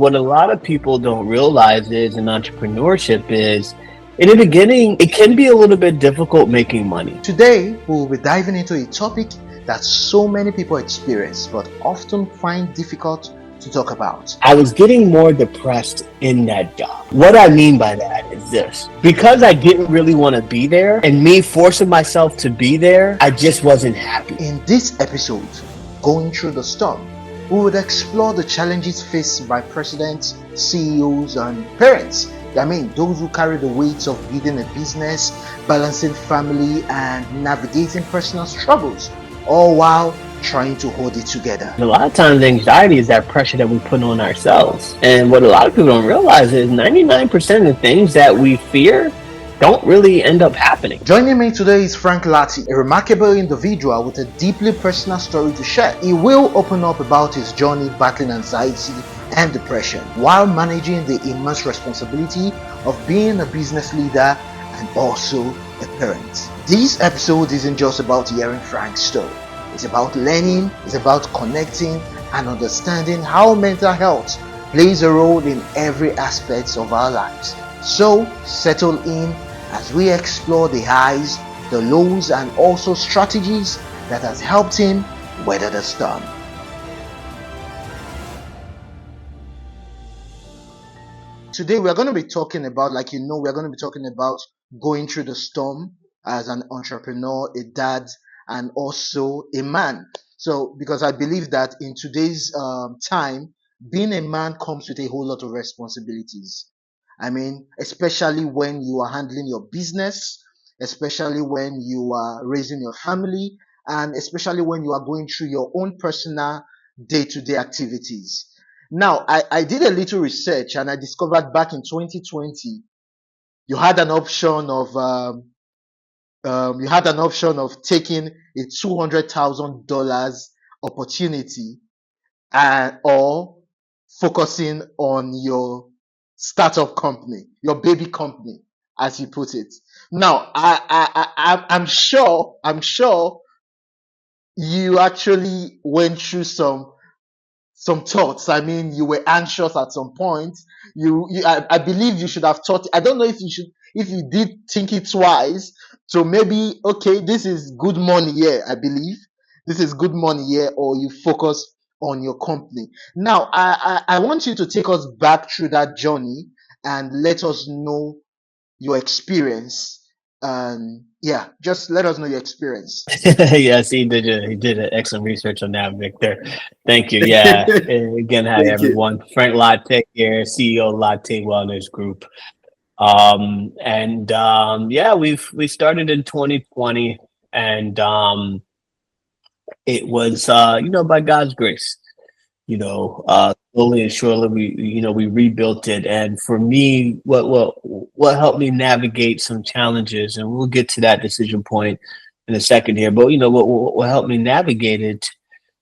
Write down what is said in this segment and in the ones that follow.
What a lot of people don't realize is in entrepreneurship is in the beginning, it can be a little bit difficult making money. Today, we'll be diving into a topic that so many people experience but often find difficult to talk about. I was getting more depressed in that job. What I mean by that is this. Because I didn't really want to be there and me forcing myself to be there, I just wasn't happy. In this episode, Going Through the Storm, we would explore the challenges faced by presidents, CEOs, and parents. I mean, those who carry the weight of building a business, balancing family, and navigating personal struggles, all while trying to hold it together. A lot of times anxiety is that pressure that we put on ourselves. And what a lot of people don't realize is 99% of the things that we fear don't really end up happening. Joining me today is Frank Lati, a remarkable individual with a deeply personal story to share. He will open up about his journey battling anxiety and depression while managing the immense responsibility of being a business leader and also a parent. This episode isn't just about hearing Frank's story. It's about learning, it's about connecting and understanding how mental health plays a role in every aspect of our lives. So settle in as we explore the highs, the lows, and also strategies that has helped him weather the storm. Today we're going to be talking about, we're going to be talking about going through the storm as an entrepreneur, a dad, and also a man. So, because I believe that in today's time, being a man comes with a whole lot of responsibilities. I mean, especially when you are handling your business, especially when you are raising your family, and especially when you are going through your own personal day-to-day activities. Now, I did a little research and I discovered back in 2020, you had an option of taking a $200,000 opportunity or focusing on your startup company, your baby company, as you put it. Now, I'm sure you actually went through some thoughts. I mean, you were anxious at some point. I believe you should have thought. I don't know if you did think it twice. So maybe, okay, this is good money here. I believe this is good money here, or you focus on your company. Now, I want you to take us back through that journey and let us know your experience. And yeah, just let us know your experience. Yes, he did an excellent research on that, Victor. Thank you. Yeah. Again, hi Thank you. everyone. Frank Latte here, CEO Latte Wellness Group. Yeah, we started in 2020 and it was by God's grace. Slowly and surely we rebuilt it. And for me, what helped me navigate some challenges, and we'll get to that decision point in a second here, but what helped me navigate it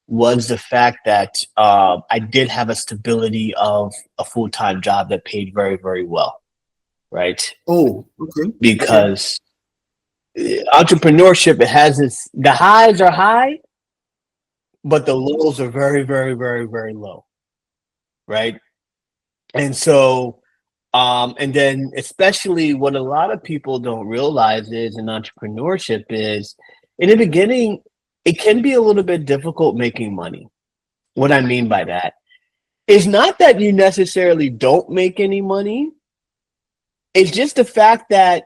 was the fact that I did have a stability of a full-time job that paid very, very well, right? Oh, okay. Because entrepreneurship, it has the highs are high, but the lows are very, very, very, very low, right? And so, and then especially what a lot of people don't realize is in entrepreneurship is in the beginning, it can be a little bit difficult making money. What I mean by that is not that you necessarily don't make any money. It's just the fact that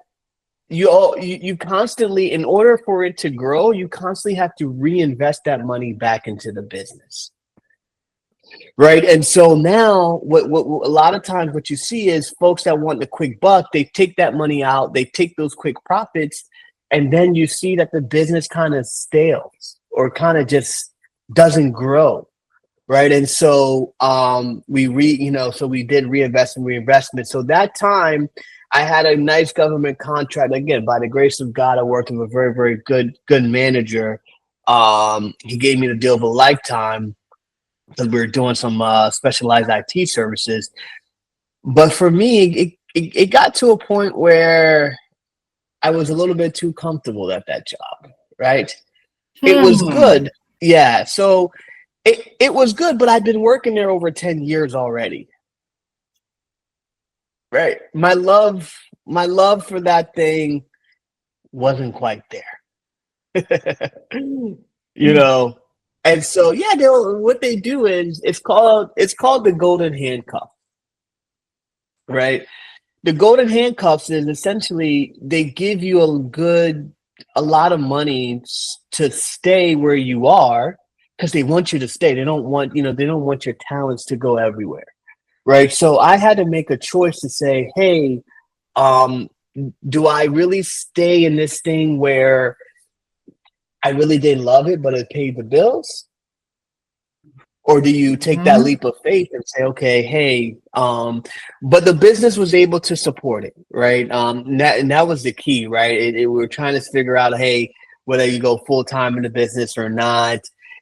you constantly, in order for it to grow, you constantly have to reinvest that money back into the business. Right. And so now what a lot of times what you see is folks that want the quick buck, they take that money out, they take those quick profits, and then you see that the business kind of stales or kind of just doesn't grow. Right. And so so we did reinvestment. So that time I had a nice government contract. Again, by the grace of God, I worked with a very, very good manager. He gave me the deal of a lifetime because we were doing some specialized IT services. But for me, it got to a point where I was a little bit too comfortable at that job, right? It was good. Yeah. So it was good, but I'd been working there over 10 years already. Right. My love for that thing wasn't quite there. You Hmm. know. And so yeah, what they do is it's called the golden handcuff, right? The golden handcuffs is essentially they give you a lot of money to stay where you are because they want you to stay. They don't want, they don't want your talents to go everywhere. Right. So I had to make a choice to say, hey, um, do I really stay in this thing where I really didn't love it, but it paid the bills? Or do you take that Hmm. leap of faith and say, okay, hey, but the business was able to support it, right? And that was the key, right? We were trying to figure out, hey, whether you go full time in the business or not.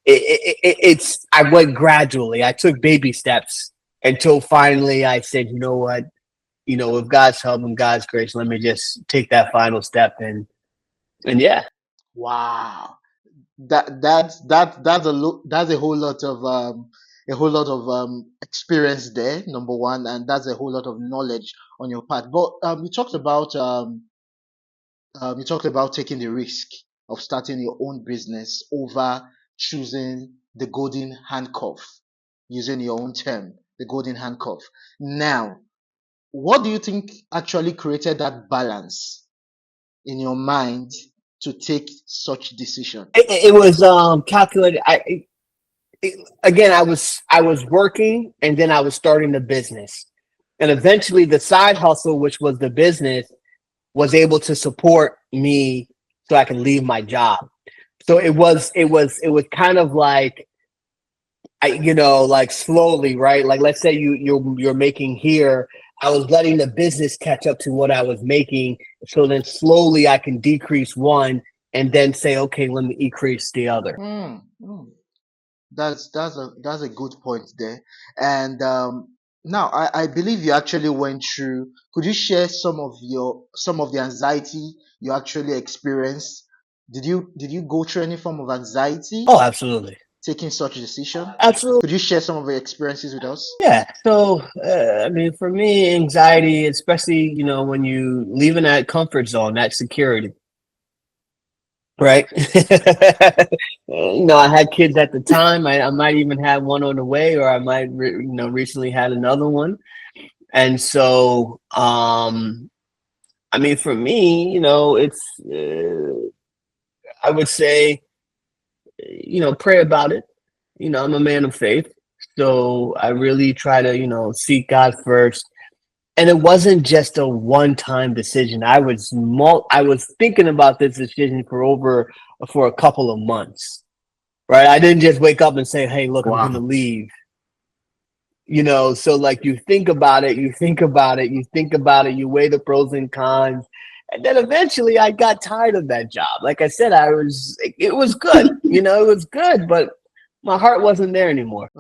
I went gradually. I took baby steps until finally I said, you know what, with God's help and God's grace, let me just take that final step and yeah. Wow. That's a whole lot of experience there, number one, and that's a whole lot of knowledge on your part. But you talked about taking the risk of starting your own business over choosing the golden handcuff, using your own term, the golden handcuff. Now, what do you think actually created that balance in your mind to take such decision? It was calculated. Again, I was working and then I was starting the business. And eventually the side hustle, which was the business, was able to support me so I could leave my job. So it was kind of like like slowly, right? Like let's say you're making here. I was letting the business catch up to what I was making. So then slowly I can decrease one and then say, okay, let me increase the other. Hmm. Hmm. That's a good point there. And now I believe you actually went through. Could you share some of the anxiety you actually experienced? Did you go through any form of anxiety Oh, absolutely. taking such a decision? Absolutely. Could you share some of your experiences with us? Yeah. So, I mean, for me, anxiety, especially, when you leaving that comfort zone, that security, right? I had kids at the time. I might even have one on the way, or I might, recently had another one. And so, I mean, for me, it's, I would say, pray about it. I'm a man of faith. So I really try to, seek God first. And it wasn't just a one-time decision. I was thinking about this decision for a couple of months, right? I didn't just wake up and say, "Hey, look, I'm going to Wow. leave." So like you think about it, you think about it, you think about it, you weigh the pros and cons, and then eventually I got tired of that job. Like I said, it was good, it was good, but my heart wasn't there anymore.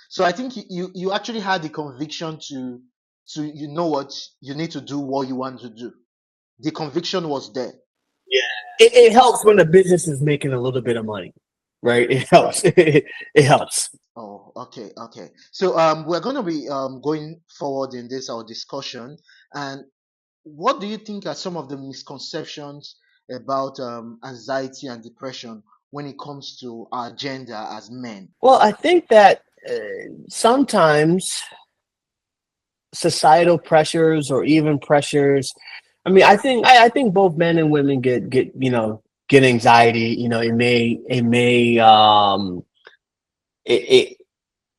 So I think you actually had the conviction to you know what you need to do what you want to do. The conviction was there. It helps when the business is making a little bit of money, right? It helps. It helps. Oh, okay, okay. So we're going to be going forward in this our discussion. And what do you think are some of the misconceptions about anxiety and depression when it comes to our gender as men? Well, I think that sometimes societal pressures or even pressures. I mean, I think both men and women get anxiety. It it,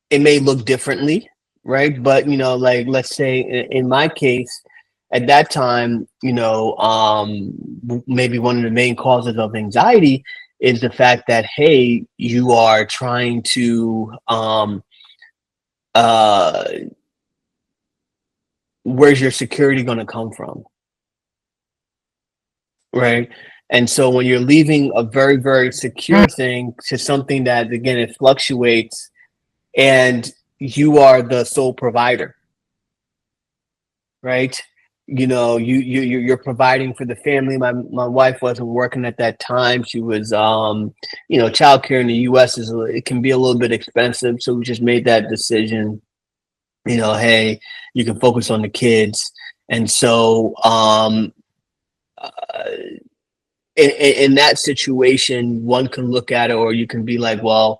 it may look differently, right? But like let's say in my case, at that time, maybe one of the main causes of anxiety is the fact that hey, you are trying to uh where's your security going to come from, right? And so when you're leaving a very, very secure thing to something that again it fluctuates and you are the sole provider, right? You're providing for the family. My wife wasn't working at that time. She was childcare in the US it can be a little bit expensive, so we just made that decision. hey, you can focus on the kids. And so, uh, in that situation, one can look at it, or you can be like, well,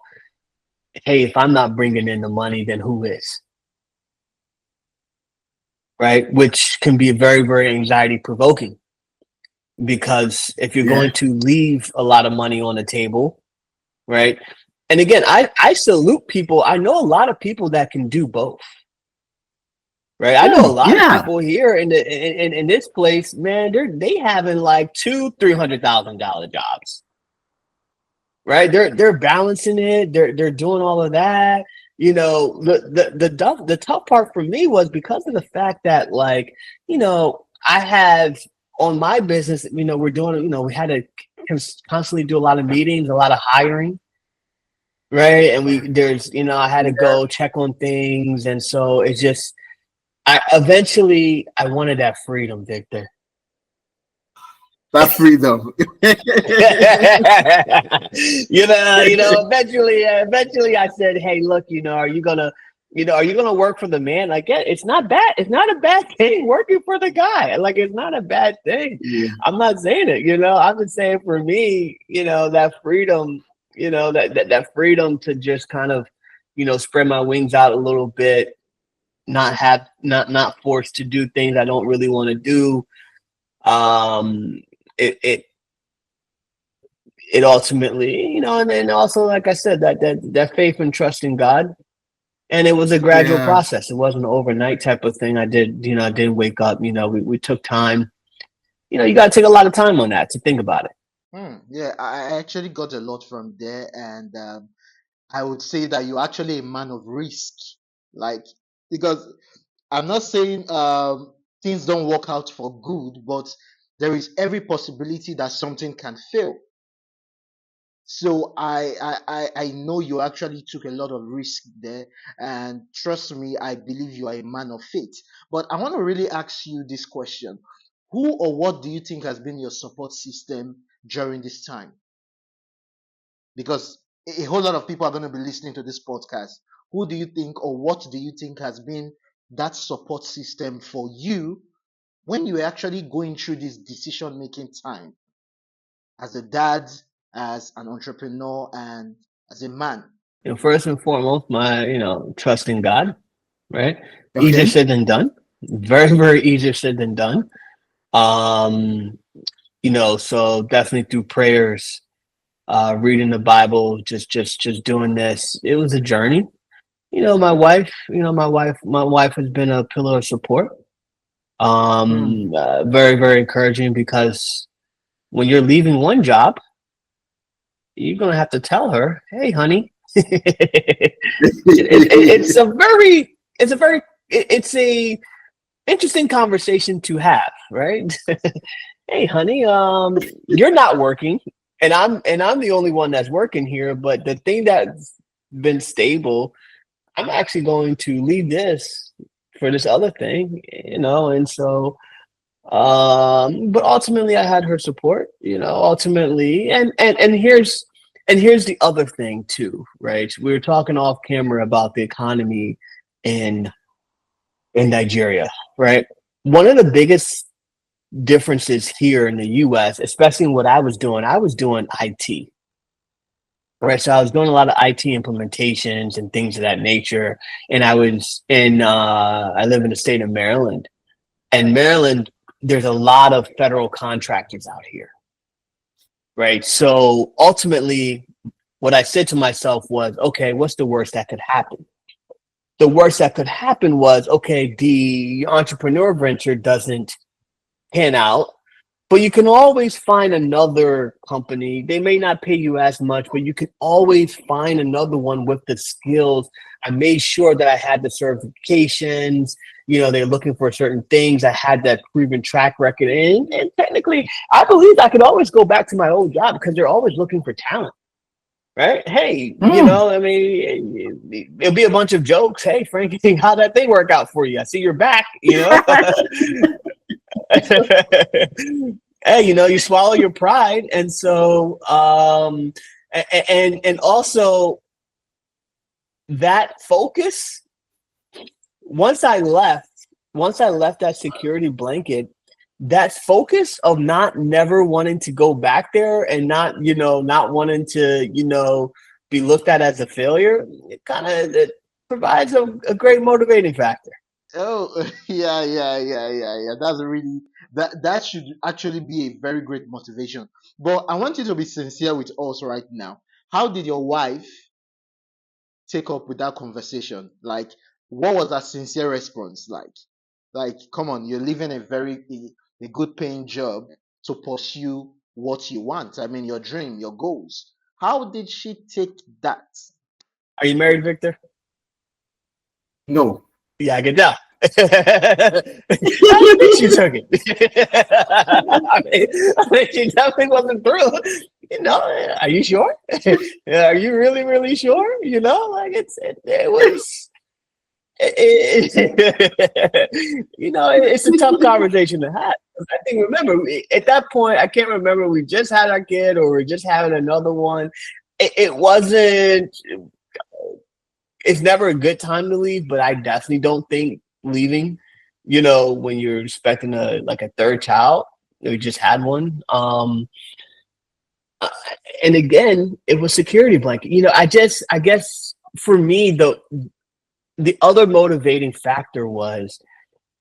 hey, if I'm not bringing in the money, then who is? Right? Which can be very, very anxiety provoking, because if you're Yeah. going to leave a lot of money on the table, right? And again, I salute people. I know a lot of people that can do both. Right. I know a lot of Yeah. people here in this place, man, they having like $200,000-$300,000 jobs. Right. They're balancing it. They're doing all of that. The tough part for me was because of the fact that, like, I have on my business, we're doing, we had to constantly do a lot of meetings, a lot of hiring. Right. And I had to Yeah. go check on things. And so it's just, I wanted that freedom, Victor. That freedom. Eventually I said, hey, look, are you gonna work for the man? Like, yeah, it's not bad. It's not a bad thing working for the guy. Like, it's not a bad thing. Yeah. I'm not saying it, I'm just saying for me, that freedom, that freedom to just kind of, spread my wings out a little bit, not forced to do things I don't really want to do. It it it ultimately, and then also, like I said, that faith and trust in God. And it was a gradual Yeah. process. It wasn't an overnight type of thing. I did wake up, we took time. You got to take a lot of time on that to think about it. Yeah, I actually got a lot from there, and I would say that you're actually a man of risk. Like, because I'm not saying things don't work out for good, but there is every possibility that something can fail. So I know you actually took a lot of risk there, and trust me, I believe you are a man of faith. But I want to really ask you this question: who or what do you think has been your support system during this time? Because a whole lot of people are going to be listening to this podcast. Who do you think, or what do you think has been that support system for you when you were actually going through this decision making time as a dad, as an entrepreneur, and as a man? First and foremost, my trust in God, right? Easier Okay. said than done. Very, very easier said than done. Um, so definitely through prayers, reading the Bible, just doing this. It was a journey. My wife has been a pillar of support. Mm. Very, very encouraging, because when you're leaving one job, you're gonna have to tell her, "Hey, honey." It's a interesting conversation to have, right? Hey, honey, you're not working, and I'm the only one that's working here. But the thing that's been stable, I'm actually going to leave this for this other thing, and so but ultimately I had her support, ultimately. And here's the other thing too, right? We were talking off camera about the economy in Nigeria, right? One of the biggest differences here in the US, especially in what I was doing IT. Right. So I was doing a lot of IT implementations and things of that nature. And I live in the state of Maryland. And Maryland, there's a lot of federal contractors out here. Right. So ultimately, what I said to myself was, okay, what's the worst that could happen? The worst that could happen was, okay, the entrepreneur venture doesn't pan out, but you can always find another company. They may not pay you as much, but you can always find another one with the skills. I made sure that I had the certifications. They're looking for certain things. I had that proven track record. And technically, I believe I could always go back to my old job, because they're always looking for talent. Right? Hey, Mm. I mean, it'll be a bunch of jokes. Hey, Frankie, how'd that thing work out for you? I see you're back, Hey, you swallow your pride. And so and also that focus once I left, that security blanket, that focus of not never wanting to go back there and not, not wanting to, be looked at as a failure, it provides a great motivating factor. Oh, yeah. That's really that should actually be a very great motivation. But I want you to be sincere with us right now. How did your wife take up with that conversation? Like, what was that sincere response like? Like, come on, you're leaving a good paying job to pursue what you want. I mean, your dream, your goals. How did she take that? Are you married, Victor? No. Yeah, I can tell. How do you think she took it? I mean, she definitely wasn't thrilled. Are you sure? Are you really, really sure? Like it was. It's a tough conversation to have. I think, remember, at that point, I can't remember, we just had our kid or we're just having another one. It wasn't. It's never a good time to leave, but I definitely don't think leaving, when you're expecting a third child, we just had one. And again, it was security blanket. I guess for me, the other motivating factor was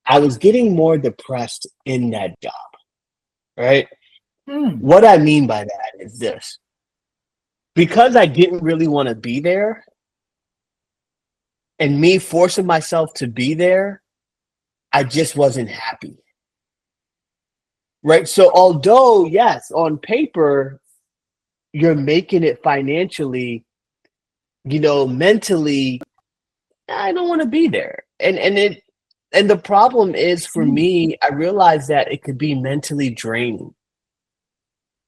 I was getting more depressed in that job, right? What I mean by that is this. Because I didn't really want to be there, and me forcing myself to be there, I just wasn't happy. Right? So although, yes, on paper, you're making it financially, mentally, I don't want to be there. And the problem is, for me, I realized that it could be mentally draining.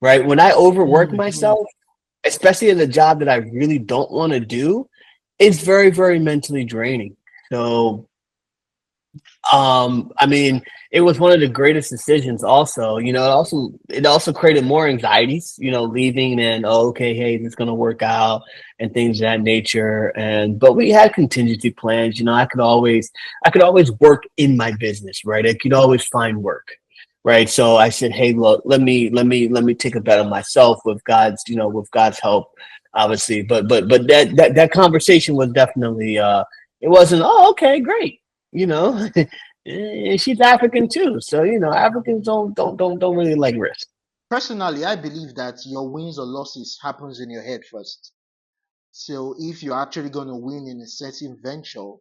Right? When I overwork myself, especially in a job that I really don't want to do, it's very, very mentally draining. So, I mean, it was one of the greatest decisions also. It also created more anxieties, leaving and, oh, okay, hey, this is gonna work out and things of that nature. But we had contingency plans. I could always work in my business, right? I could always find work. Right. So I said, hey, look, let me take a bet on myself with God's help, obviously. But that conversation was definitely it wasn't, oh, okay, great. She's African too. So, Africans don't really like risk. Personally, I believe that your wins or losses happens in your head first. So if you're actually going to win in a certain venture,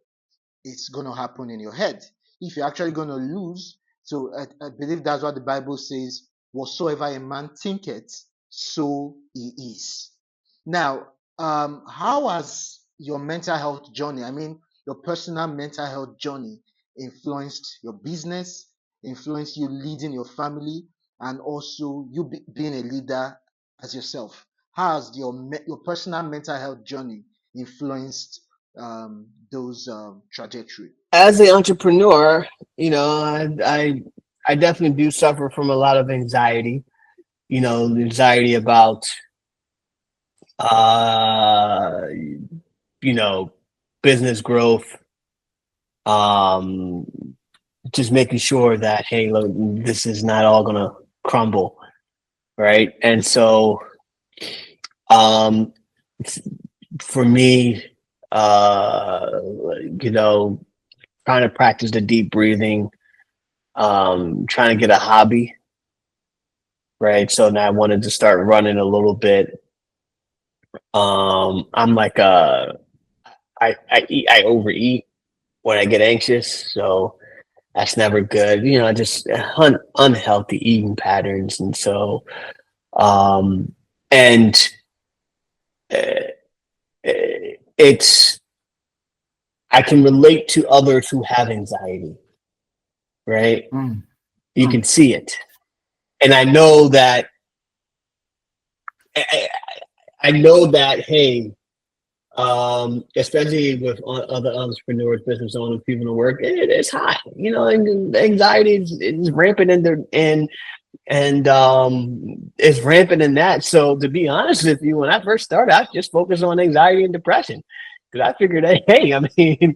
it's going to happen in your head. If you're actually going to lose, so I believe that's what the Bible says, whatsoever a man thinketh, so he is. Now, how has your mental health journey, I mean, your personal mental health journey, influenced your business, influenced you leading your family, and also you being a leader as yourself? How has your personal mental health journey influenced those trajectory? As an entrepreneur, I definitely do suffer from a lot of anxiety. Anxiety about uh, business growth, um, just making sure that, hey, look, this is not all gonna crumble, right? And so, for me, trying to practice the deep breathing, trying to get a hobby, right? So now I wanted to start running a little bit. I'm like I overeat when I get anxious, so that's never good. Just unhealthy eating patterns, and so and it's I can relate to others who have anxiety, right? You can see it, and I know that. I know that. Hey, especially with other entrepreneurs, business owners, people in work, it's high. And anxiety is rampant and it's rampant in that. So to be honest with you, when I first started, I just focused on anxiety and depression because I figured that, hey, I mean,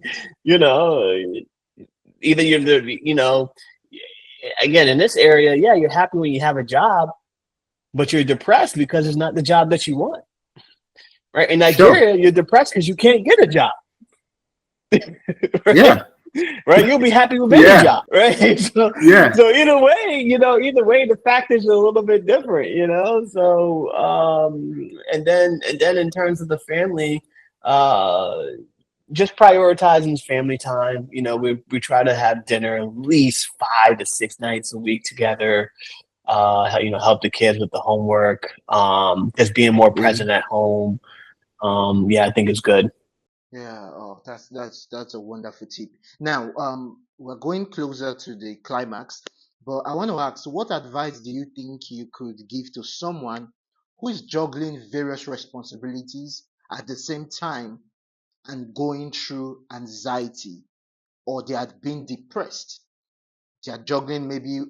either again, in this area, yeah, you're happy when you have a job, but you're depressed because it's not the job that you want. Right? In Sure. Nigeria, you're depressed because you can't get a job. Right? Yeah. Right? You'll be happy with any Yeah. job, right? So, Yeah. so either way, the factors are a little bit different, So, and then in terms of the family, uh, just prioritizing family time. We try to have dinner at least 5 to 6 nights a week together. Help the kids with the homework. Just being more Yeah. present at home. Yeah, I think it's good. Yeah, oh, that's a wonderful tip. Now, we're going closer to the climax, but I want to ask, what advice do you think you could give to someone who is juggling various responsibilities at the same time and going through anxiety, or they had been depressed? They are juggling maybe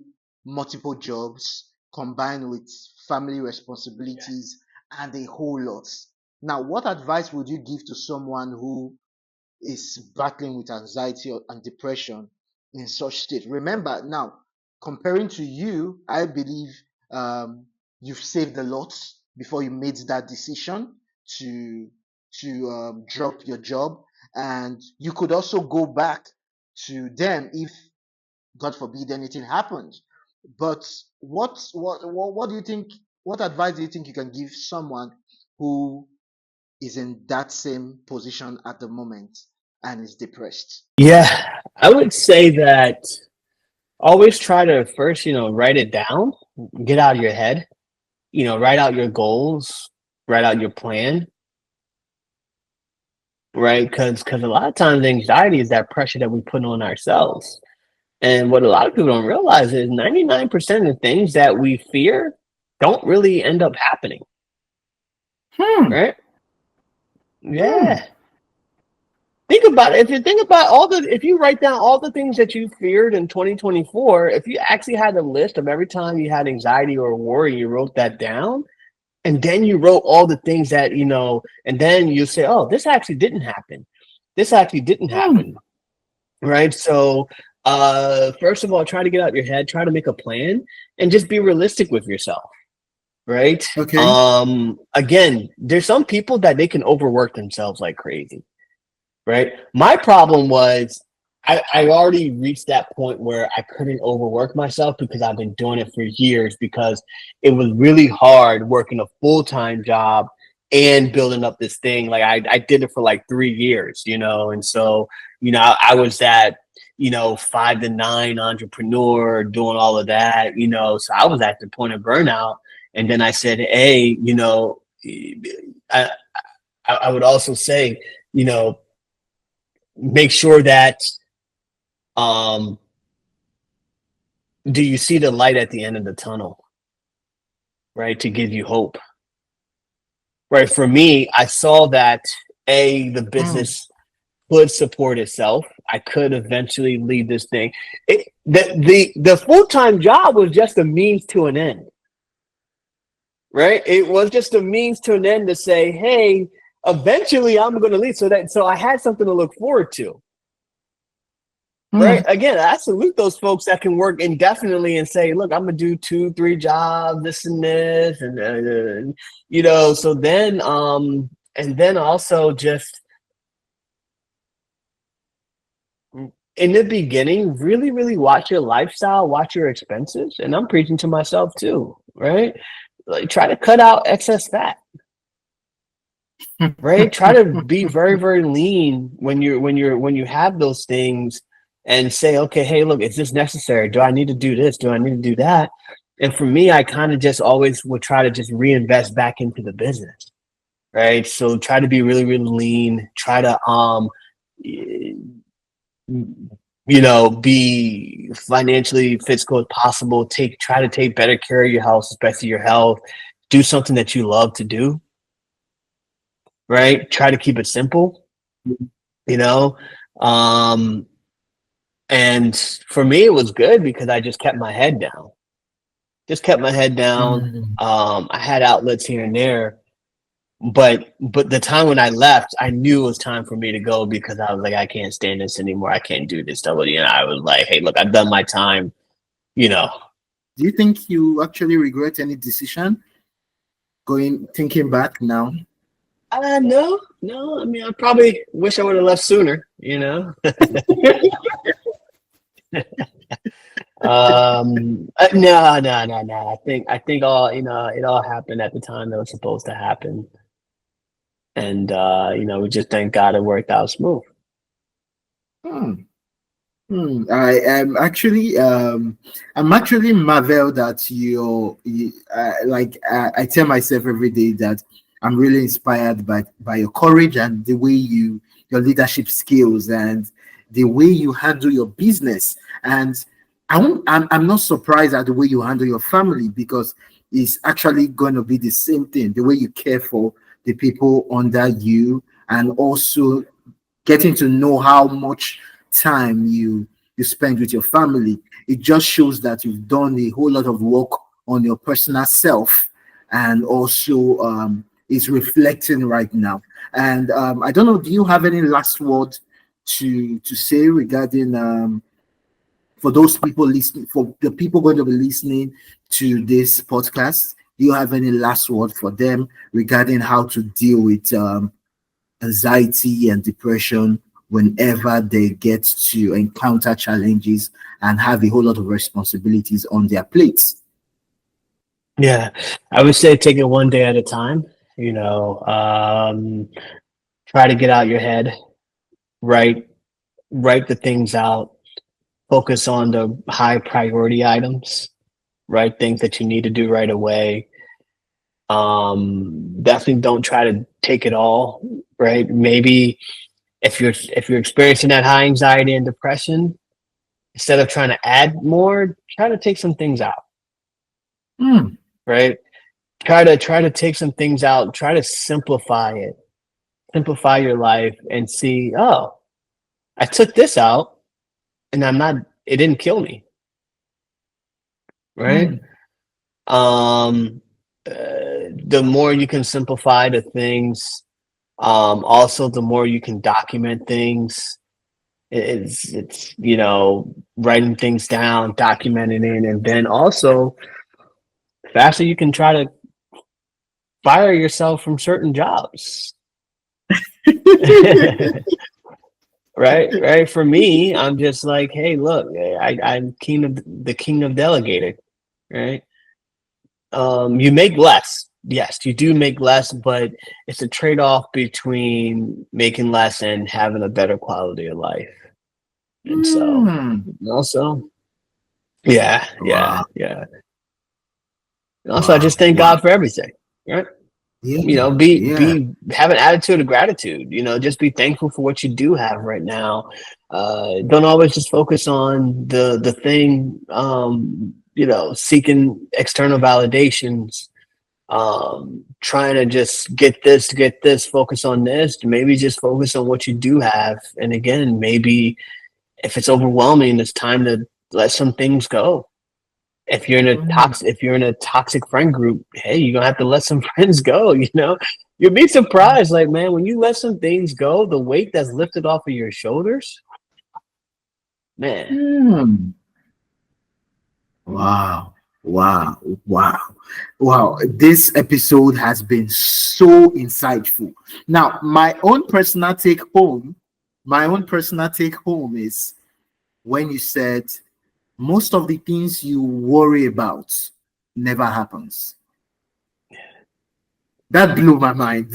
multiple jobs combined with family responsibilities and a whole lot. Now, what advice would you give to someone who is battling with anxiety and depression in such state? Remember, now comparing to you, I believe you've saved a lot before you made that decision to drop your job, and you could also go back to them if, God forbid, anything happened. But what do you think? What advice do you think you can give someone who is in that same position at the moment and is depressed? Yeah, I would say that always try to first, write it down, get out of your head, write out your goals, write out your plan, right? Because a lot of times anxiety is that pressure that we put on ourselves. And what a lot of people don't realize is 99% of the things that we fear don't really end up happening, Hmm. right? Hmm. Yeah. Think about it. If you think about if you write down all the things that you feared in 2024, if you actually had a list of every time you had anxiety or worry, you wrote that down, and then you wrote all the things that, and then you say, oh, this actually didn't happen. This actually didn't Hmm. happen. Right. So, first of all, try to get out your head, try to make a plan, and just be realistic with yourself. Right. Okay. Again, there's some people that they can overwork themselves like crazy. Right. My problem was I already reached that point where I couldn't overwork myself because I've been doing it for years because it was really hard working a full-time job and building up this thing. Like I did it for like 3 years, and so, I was that, 5 to 9 entrepreneur doing all of that, so I was at the point of burnout. And then I said, hey, I, I would also say, make sure that um do you see the light at the end of the tunnel, right, to give you hope. Right, for me, I saw that the Hmm. business could support itself. I could eventually lead this thing. The full-time job was just a means to an end, right? It was just a means to an end to say, hey, eventually I'm going to leave, so I had something to look forward to. Right. Hmm. Again, I salute those folks that can work indefinitely and say, look, I'm gonna do 2, 3 jobs, this and this, and so then and then also just in the beginning, really, really watch your lifestyle, watch your expenses. And I'm preaching to myself too, right? Like try to cut out excess fat, right? Try to be very, very lean when you have those things and say, okay, hey, look, is this necessary? Do I need to do this? Do I need to do that? And for me, I kind of just always would try to just reinvest back into the business, right? So try to be really, really lean. Try to be financially fiscal as possible. Try to take better care of your health, especially your health. Do something that you love to do, right? Try to keep it simple, you know. Um, and for me, it was good because I just kept my head down. Just kept my head down. Hmm. I had outlets here and there, But the time when I left, I knew it was time for me to go because I was like, I can't stand this anymore. I can't do this stuff. And I was like, hey, look, I've done my time. You know, Do you think you actually regret any decision thinking back now? no, no. I mean, I probably wish I would have left sooner. No, no, no, no. I think all it all happened at the time that was supposed to happen, and we just thank God it worked out smooth. Hmm. I am actually I'm actually marveled that I tell myself every day that I'm really inspired by your courage and the way your leadership skills and the way you handle your business. And I'm not surprised at the way you handle your family, because it's actually going to be the same thing, the way you care for the people under you, and also getting to know how much time you spend with your family. It just shows that you've done a whole lot of work on your personal self, and also is reflecting right now. And I don't know, do you have any last word to say regarding for those people listening, for the people going to be listening to this podcast? Do you have any last word for them regarding how to deal with anxiety and depression whenever they get to encounter challenges and have a whole lot of responsibilities on their plates? Yeah, I would say take it one day at a time. Try to get out your head, write write the things out, focus on the high priority items, right? Things that you need to do right away. Definitely don't try to take it all, right? Maybe if you're experiencing that high anxiety and depression, instead of trying to add more, try to take some things out, Hmm. right? Try to take some things out, try to simplify it, simplify your life and see, oh, I took this out and it didn't kill me, right? Hmm. Um, the more you can simplify the things, also the more you can document things. It's writing things down, documenting it, and then also faster you can try to fire yourself from certain jobs. Right. For me, I'm just like, hey, look, I'm the king of delegating, right? You make less. Yes, you do make less, but it's a trade-off between making less and having a better quality of life. And so, Hmm. also, yeah, yeah, Wow. yeah. And also, I Wow. just thank Wow. God for everything, right? Yeah. Yeah. Be have an attitude of gratitude. Just be thankful for what you do have right now. Don't always just focus on the thing. Seeking external validations, trying to just get this, focus on this. Maybe just focus on what you do have. And again, maybe if it's overwhelming, it's time to let some things go. Hmm. If you're in a toxic friend group, hey, you're gonna have to let some friends go. You'll be surprised, like, man, when you let some things go, the weight that's lifted off of your shoulders, man. Hmm. Wow. Wow. Wow. Wow. This episode has been so insightful. Now, my own personal take home is when you said most of the things you worry about never happens. That blew my mind.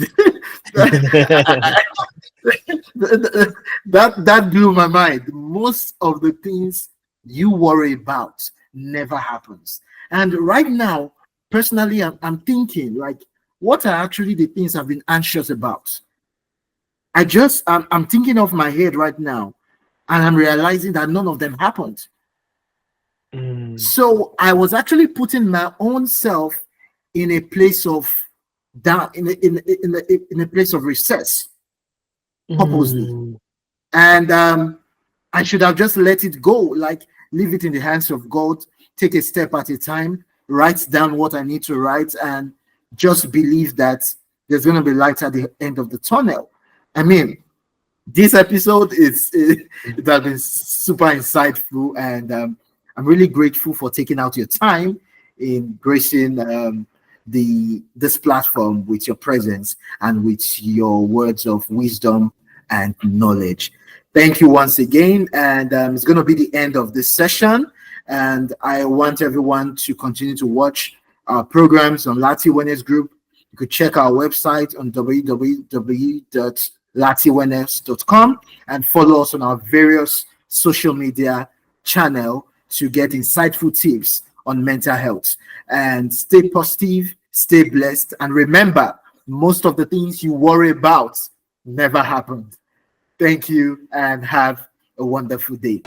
that blew my mind. Most of the things you worry about never happens. And right now, personally, I'm thinking like, what are actually the things I've been anxious about? I'm thinking of my head right now, and I'm realizing that none of them happened. Mm, So I was actually putting my own self in a place of down in a place of recess purposely. mm, And I should have just let it go, like leave it in the hands of God, take a step at a time, write down what I need to write, and just believe that there's going to be light at the end of the tunnel. I mean, this episode it has been super insightful, and I'm really grateful for taking out your time in gracing this platform with your presence and with your words of wisdom and knowledge. Thank you once again, and it's going to be the end of this session. And I want everyone to continue to watch our programs on Lati Wellness Group. You could check our website on www.latiwellness.com and follow us on our various social media channel to get insightful tips on mental health. And stay positive, stay blessed, and remember, most of the things you worry about never happened. Thank you and have a wonderful day.